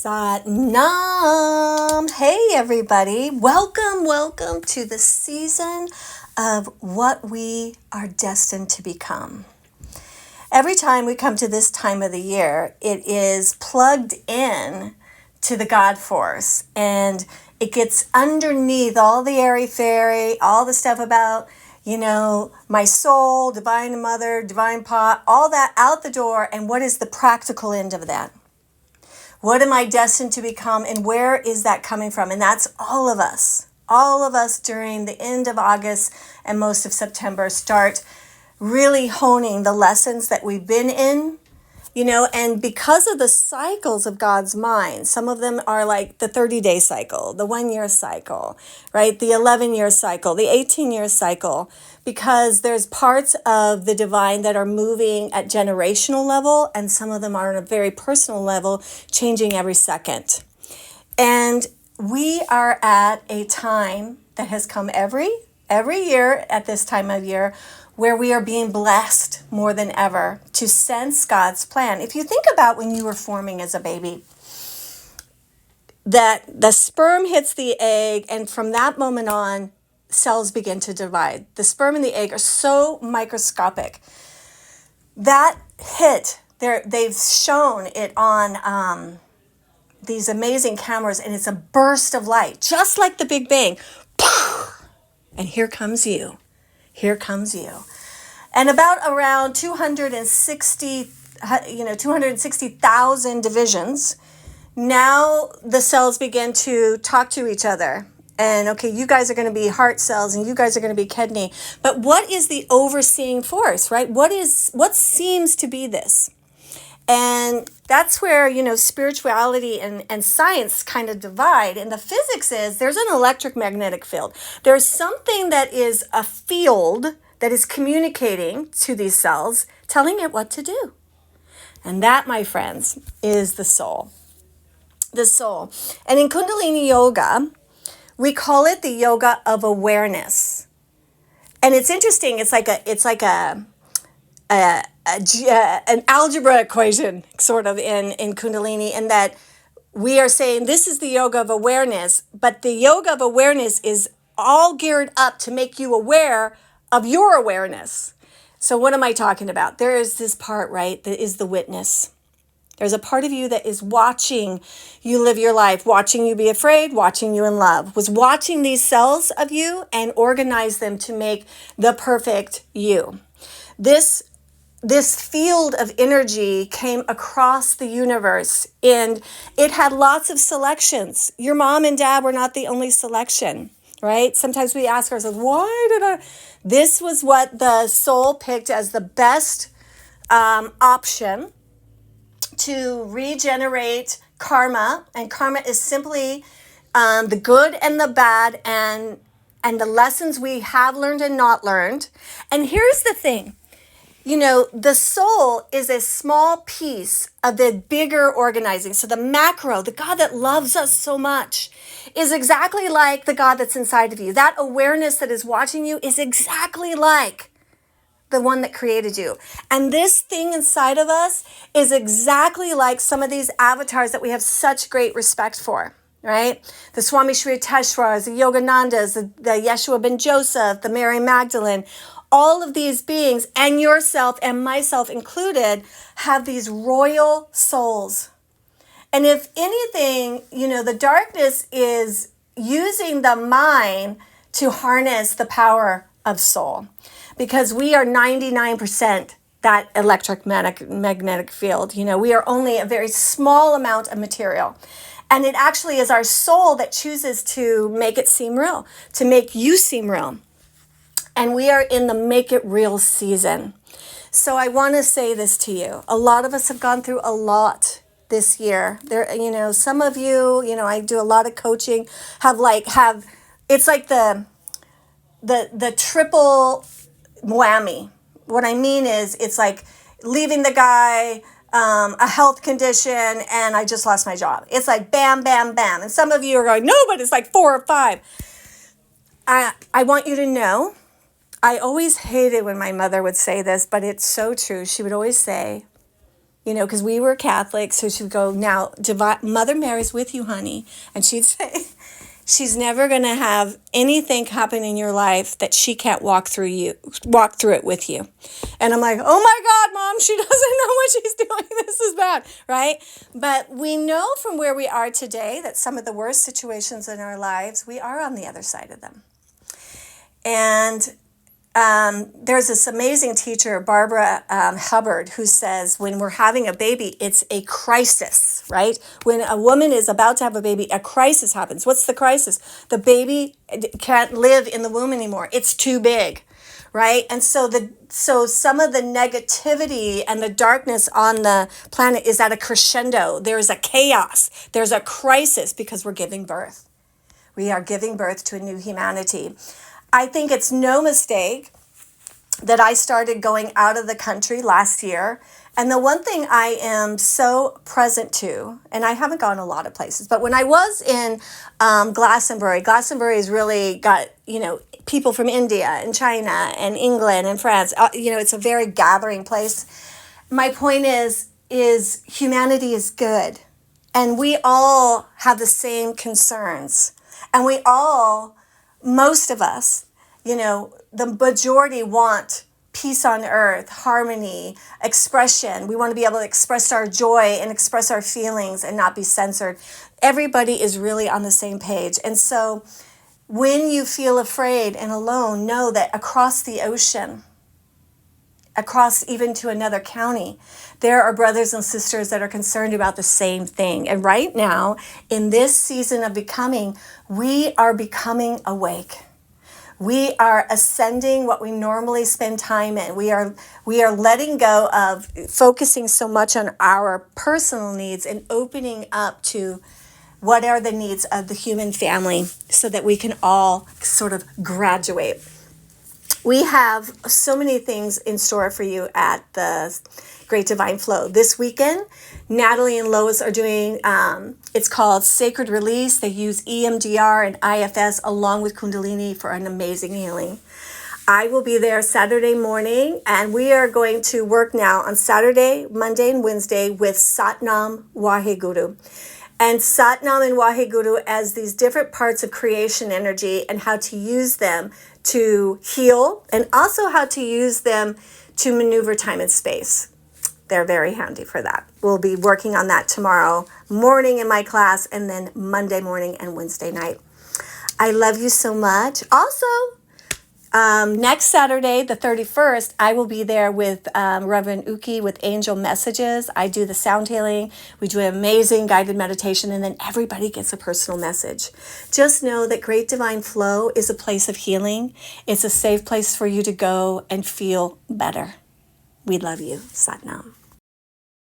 Satnam. Hey, everybody. Welcome to the season of what we are destined to become. Every time we come to this time of the year, it is plugged in to the God force, and it gets underneath all the airy-fairy, all the stuff about, my soul, divine mother, divine pa, all that out the door. And what is the practical end of that? What am I destined to become, and where is that coming from? And that's all of us. All of us during the end of August and most of September start really honing the lessons that we've been in, and because of the cycles of God's mind, some of them are like the 30-day cycle, the 1-year cycle, right? The 11-year cycle, the 18-year cycle, because there's parts of the divine that are moving at generational level, and some of them are on a very personal level, changing every second. And we are at a time that has come every year at this time of year, where we are being blessed more than ever to sense God's plan. If you think about when you were forming as a baby, that the sperm hits the egg, and from that moment on, cells begin to divide. The sperm and the egg are so microscopic. That hit, they've shown it on these amazing cameras, and it's a burst of light, just like the Big Bang. And here comes you. Here comes you. And about around 260,000 divisions, now the cells begin to talk to each other. And okay, you guys are going to be heart cells, and you guys are going to be kidney. But what is the overseeing force, right? What seems to be this? And that's where, spirituality and science kind of divide. And the physics is there's an electromagnetic field. There's something that is a field that is communicating to these cells, telling it what to do. And that, my friends, is the soul. The soul. And in Kundalini Yoga, we call it the yoga of awareness. And it's interesting. It's like an algebra equation sort of in Kundalini, in that we are saying this is the yoga of awareness, but the yoga of awareness is all geared up to make you aware of your awareness. So what am I talking about? There is this part, right, that is the witness. There's a part of you that is watching you live your life, watching you be afraid, watching you in love, was watching these cells of you and organize them to make the perfect you. This field of energy came across the universe, and it had lots of selections. Your mom and dad were not the only selection, right? Sometimes we ask ourselves, this was what the soul picked as the best option to regenerate karma. And karma is simply the good and the bad, and the lessons we have learned and not learned. And here's the thing. The soul is a small piece of the bigger organizing. So the macro, the God that loves us so much, is exactly like the God that's inside of you. That awareness that is watching you is exactly like the one that created you. And this thing inside of us is exactly like some of these avatars that we have such great respect for, right? The Swami Shri Yukteswaras, the Yoganandas, the Yeshua ben Joseph, the Mary Magdalene. All of these beings, and yourself and myself included, have these royal souls. And if anything, the darkness is using the mind to harness the power of soul, because we are 99% that electromagnetic field. We are only a very small amount of material. And it actually is our soul that chooses to make it seem real, to make you seem real. And we are in the make it real season. So I want to say this to you. A lot of us have gone through a lot this year. Some of you, I do a lot of coaching, have it's like the triple whammy. What I mean is, it's like leaving the guy, a health condition, and I just lost my job. It's like bam, bam, bam. And some of you are going, no, but it's like 4 or 5. I want you to know, I always hated when my mother would say this, but it's so true. She would always say, because we were Catholic. So she would go, now, Mother Mary's with you, honey. And she'd say, she's never going to have anything happen in your life that she can't walk through it with you. And I'm like, oh my God, Mom, she doesn't know what she's doing. This is bad, right? But we know from where we are today that some of the worst situations in our lives, we are on the other side of them. And there's this amazing teacher, Barbara Hubbard, who says when we're having a baby, it's a crisis, right? When a woman is about to have a baby, a crisis happens. What's the crisis? The baby can't live in the womb anymore. It's too big, right? And so some of the negativity and the darkness on the planet is at a crescendo. There's a chaos. There's a crisis because we're giving birth. We are giving birth to a new humanity. I think it's no mistake that I started going out of the country last year. And the one thing I am so present to, and I haven't gone a lot of places, but when I was in Glastonbury has really got, people from India and China and England and France. It's a very gathering place. My point is humanity is good. And we all have the same concerns. And we all, most of us, the majority want peace on earth, harmony, expression. We want to be able to express our joy and express our feelings and not be censored. Everybody is really on the same page. And so when you feel afraid and alone, know that across the ocean, across even to another county, there are brothers and sisters that are concerned about the same thing. And right now, in this season of becoming, we are becoming awake. We are ascending what we normally spend time in. We are letting go of focusing so much on our personal needs and opening up to what are the needs of the human family so that we can all sort of graduate. We have so many things in store for you at the Great Divine Flow. This weekend, Natalie and Lois are doing, it's called Sacred Release. They use EMDR and IFS along with Kundalini for an amazing healing. I will be there Saturday morning, and we are going to work now on Saturday, Monday, and Wednesday with Satnam Waheguru. And Satnam and Waheguru as these different parts of creation energy and how to use them to heal and also how to use them to maneuver time and space. They're very handy for that. We'll be working on that tomorrow morning in my class and then Monday morning and Wednesday night. I love you so much. Also, next Saturday, the 31st, I will be there with Reverend Uki with Angel Messages. I do the sound healing. We do an amazing guided meditation, and then everybody gets a personal message. Just know that Great Divine Flow is a place of healing. It's a safe place for you to go and feel better. We love you. Satnam.